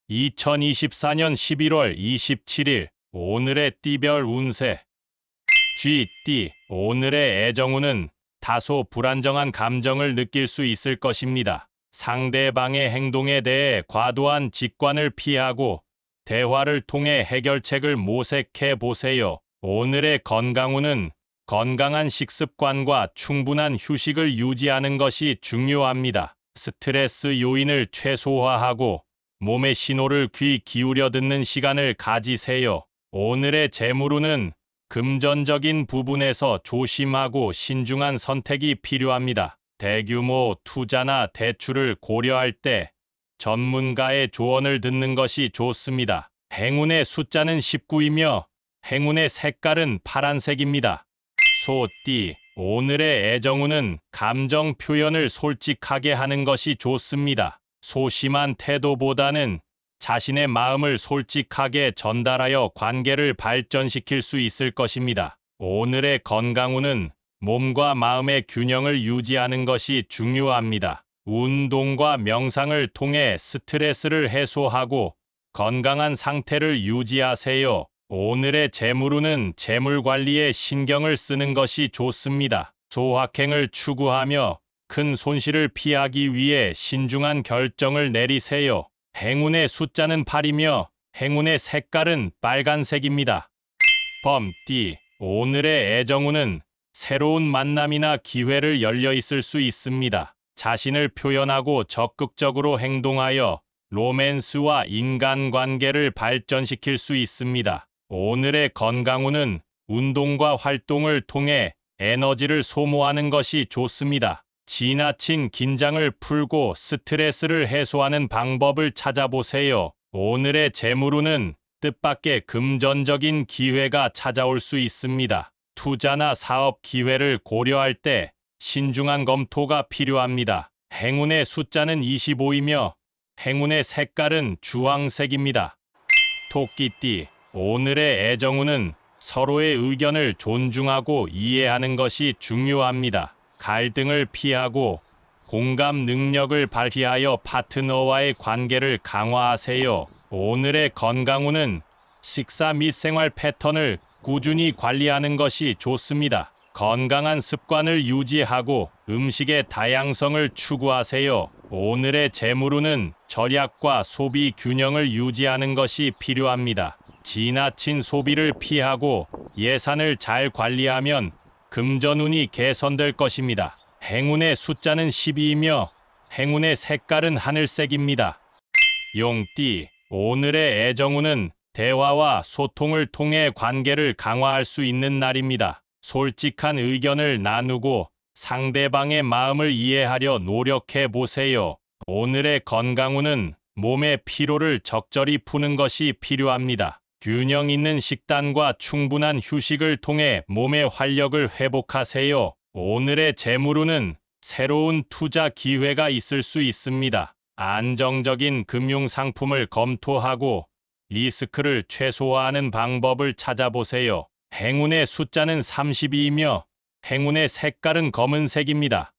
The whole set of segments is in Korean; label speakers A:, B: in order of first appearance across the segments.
A: 2024년 11월 27일 오늘의 띠별 운세. 쥐띠, 오늘의 애정운은 다소 불안정한 감정을 느낄 수 있을 것입니다. 상대방의 행동에 대해 과도한 직관을 피하고 대화를 통해 해결책을 모색해 보세요. 오늘의 건강운은 건강한 식습관과 충분한 휴식을 유지하는 것이 중요합니다. 스트레스 요인을 최소화하고 몸의 신호를 귀 기울여 듣는 시간을 가지세요. 오늘의 재물운은 금전적인 부분에서 조심하고 신중한 선택이 필요합니다. 대규모 투자나 대출을 고려할 때 전문가의 조언을 듣는 것이 좋습니다. 행운의 숫자는 19이며 행운의 색깔은 파란색입니다. 소띠, 오늘의 애정운은 감정 표현을 솔직하게 하는 것이 좋습니다. 소심한 태도보다는 자신의 마음을 솔직하게 전달하여 관계를 발전시킬 수 있을 것입니다. 오늘의 건강운은 몸과 마음의 균형을 유지하는 것이 중요합니다. 운동과 명상을 통해 스트레스를 해소하고 건강한 상태를 유지하세요. 오늘의 재물운은 재물 관리에 신경을 쓰는 것이 좋습니다. 소확행을 추구하며 큰 손실을 피하기 위해 신중한 결정을 내리세요. 행운의 숫자는 8이며 행운의 색깔은 빨간색입니다. 범띠, 오늘의 애정운은 새로운 만남이나 기회를 열려 있을 수 있습니다. 자신을 표현하고 적극적으로 행동하여 로맨스와 인간관계를 발전시킬 수 있습니다. 오늘의 건강운은 운동과 활동을 통해 에너지를 소모하는 것이 좋습니다. 지나친 긴장을 풀고 스트레스를 해소하는 방법을 찾아보세요. 오늘의 재물운은 뜻밖의 금전적인 기회가 찾아올 수 있습니다. 투자나 사업 기회를 고려할 때 신중한 검토가 필요합니다. 행운의 숫자는 25이며 행운의 색깔은 주황색입니다. 토끼띠, 오늘의 애정운은 서로의 의견을 존중하고 이해하는 것이 중요합니다. 갈등을 피하고 공감 능력을 발휘하여 파트너와의 관계를 강화하세요. 오늘의 건강운은 식사 및 생활 패턴을 꾸준히 관리하는 것이 좋습니다. 건강한 습관을 유지하고 음식의 다양성을 추구하세요. 오늘의 재물운은 절약과 소비 균형을 유지하는 것이 필요합니다. 지나친 소비를 피하고 예산을 잘 관리하면 금전운이 개선될 것입니다. 행운의 숫자는 12이며 행운의 색깔은 하늘색입니다. 용띠, 오늘의 애정운은 대화와 소통을 통해 관계를 강화할 수 있는 날입니다. 솔직한 의견을 나누고 상대방의 마음을 이해하려 노력해 보세요. 오늘의 건강운은 몸의 피로를 적절히 푸는 것이 필요합니다. 균형 있는 식단과 충분한 휴식을 통해 몸의 활력을 회복하세요. 오늘의 재물운은 새로운 투자 기회가 있을 수 있습니다. 안정적인 금융 상품을 검토하고 리스크를 최소화하는 방법을 찾아보세요. 행운의 숫자는 32이며 행운의 색깔은 검은색입니다.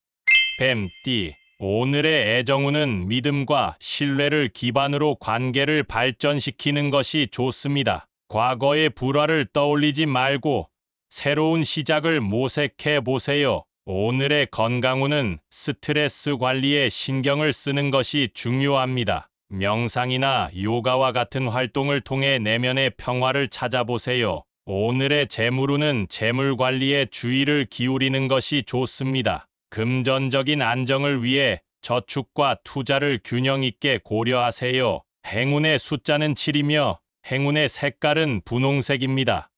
A: 뱀띠, 오늘의 애정운은 믿음과 신뢰를 기반으로 관계를 발전시키는 것이 좋습니다. 과거의 불화를 떠올리지 말고 새로운 시작을 모색해 보세요. 오늘의 건강운은 스트레스 관리에 신경을 쓰는 것이 중요합니다. 명상이나 요가와 같은 활동을 통해 내면의 평화를 찾아보세요. 오늘의 재물운은 재물 관리에 주의를 기울이는 것이 좋습니다. 금전적인 안정을 위해 저축과 투자를 균형 있게 고려하세요. 행운의 숫자는 7이며 행운의 색깔은 분홍색입니다.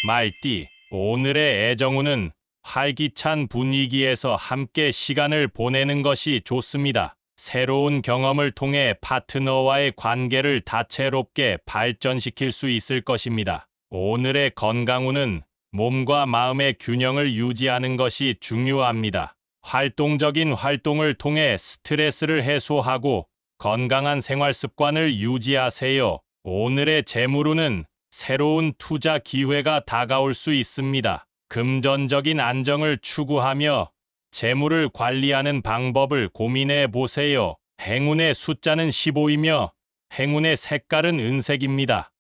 A: 말띠, 오늘의 애정운은 활기찬 분위기에서 함께 시간을 보내는 것이 좋습니다. 새로운 경험을 통해 파트너와의 관계를 다채롭게 발전시킬 수 있을 것입니다. 오늘의 건강운은 몸과 마음의 균형을 유지하는 것이 중요합니다. 활동적인 활동을 통해 스트레스를 해소하고 건강한 생활 습관을 유지하세요. 오늘의 재물운은 새로운 투자 기회가 다가올 수 있습니다. 금전적인 안정을 추구하며 재물을 관리하는 방법을 고민해 보세요. 행운의 숫자는 15이며 행운의 색깔은 은색입니다.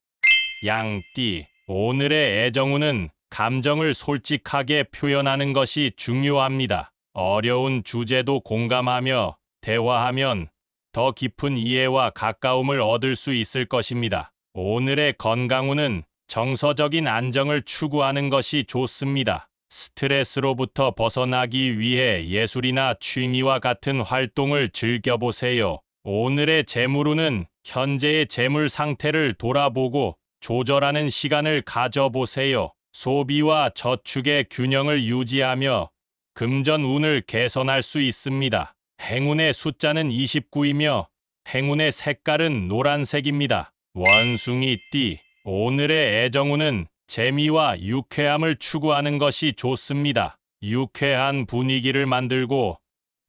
A: 양띠, 오늘의 애정운은 감정을 솔직하게 표현하는 것이 중요합니다. 어려운 주제도 공감하며 대화하면 더 깊은 이해와 가까움을 얻을 수 있을 것입니다. 오늘의 건강운은 정서적인 안정을 추구하는 것이 좋습니다. 스트레스로부터 벗어나기 위해 예술이나 취미와 같은 활동을 즐겨보세요. 오늘의 재물운은 현재의 재물 상태를 돌아보고 조절하는 시간을 가져보세요. 소비와 저축의 균형을 유지하며 금전운을 개선할 수 있습니다. 행운의 숫자는 29이며 행운의 색깔은 노란색입니다. 원숭이띠, 오늘의 애정운은 재미와 유쾌함을 추구하는 것이 좋습니다. 유쾌한 분위기를 만들고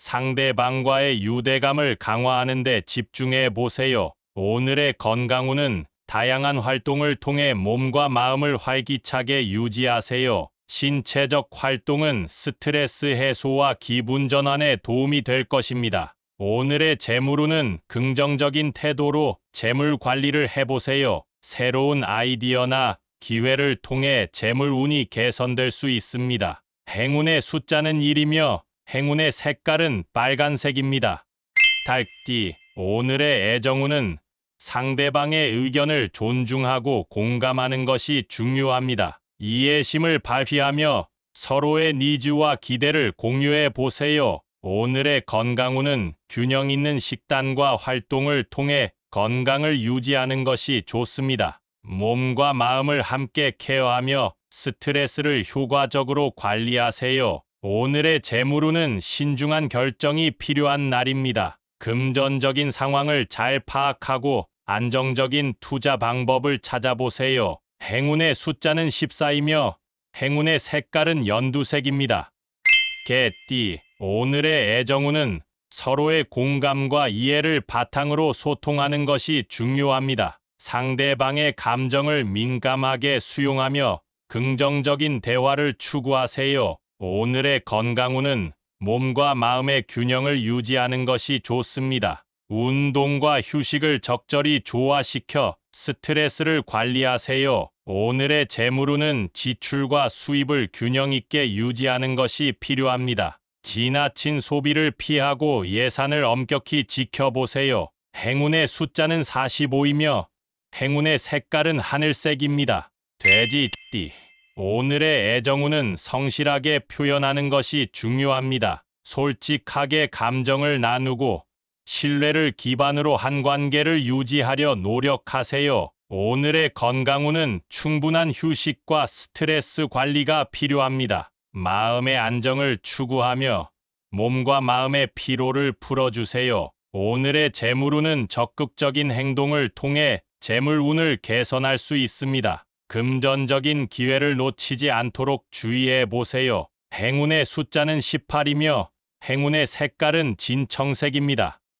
A: 상대방과의 유대감을 강화하는 데 집중해 보세요. 오늘의 건강운은 다양한 활동을 통해 몸과 마음을 활기차게 유지하세요. 신체적 활동은 스트레스 해소와 기분 전환에 도움이 될 것입니다. 오늘의 재물운은 긍정적인 태도로 재물 관리를 해보세요. 새로운 아이디어나 기회를 통해 재물운이 개선될 수 있습니다. 행운의 숫자는 1이며 행운의 색깔은 빨간색입니다. 달띠, 오늘의 애정운은 상대방의 의견을 존중하고 공감하는 것이 중요합니다. 이해심을 발휘하며 서로의 니즈와 기대를 공유해 보세요. 오늘의 건강운은 균형 있는 식단과 활동을 통해 건강을 유지하는 것이 좋습니다. 몸과 마음을 함께 케어하며 스트레스를 효과적으로 관리하세요. 오늘의 재물운은 신중한 결정이 필요한 날입니다. 금전적인 상황을 잘 파악하고 안정적인 투자 방법을 찾아보세요. 행운의 숫자는 14이며 행운의 색깔은 연두색입니다. 개띠, 오늘의 애정운은 서로의 공감과 이해를 바탕으로 소통하는 것이 중요합니다. 상대방의 감정을 민감하게 수용하며 긍정적인 대화를 추구하세요. 오늘의 건강운은 몸과 마음의 균형을 유지하는 것이 좋습니다. 운동과 휴식을 적절히 조화시켜 스트레스를 관리하세요. 오늘의 재물운은 지출과 수입을 균형 있게 유지하는 것이 필요합니다. 지나친 소비를 피하고 예산을 엄격히 지켜보세요. 행운의 숫자는 45이며 행운의 색깔은 하늘색입니다. 돼지띠, 오늘의 애정운은 성실하게 표현하는 것이 중요합니다. 솔직하게 감정을 나누고 신뢰를 기반으로 한 관계를 유지하려 노력하세요. 오늘의 건강운은 충분한 휴식과 스트레스 관리가 필요합니다. 마음의 안정을 추구하며 몸과 마음의 피로를 풀어주세요. 오늘의 재물운은 적극적인 행동을 통해 재물운을 개선할 수 있습니다. 금전적인 기회를 놓치지 않도록 주의해 보세요. 행운의 숫자는 18이며 행운의 색깔은 진청색입니다.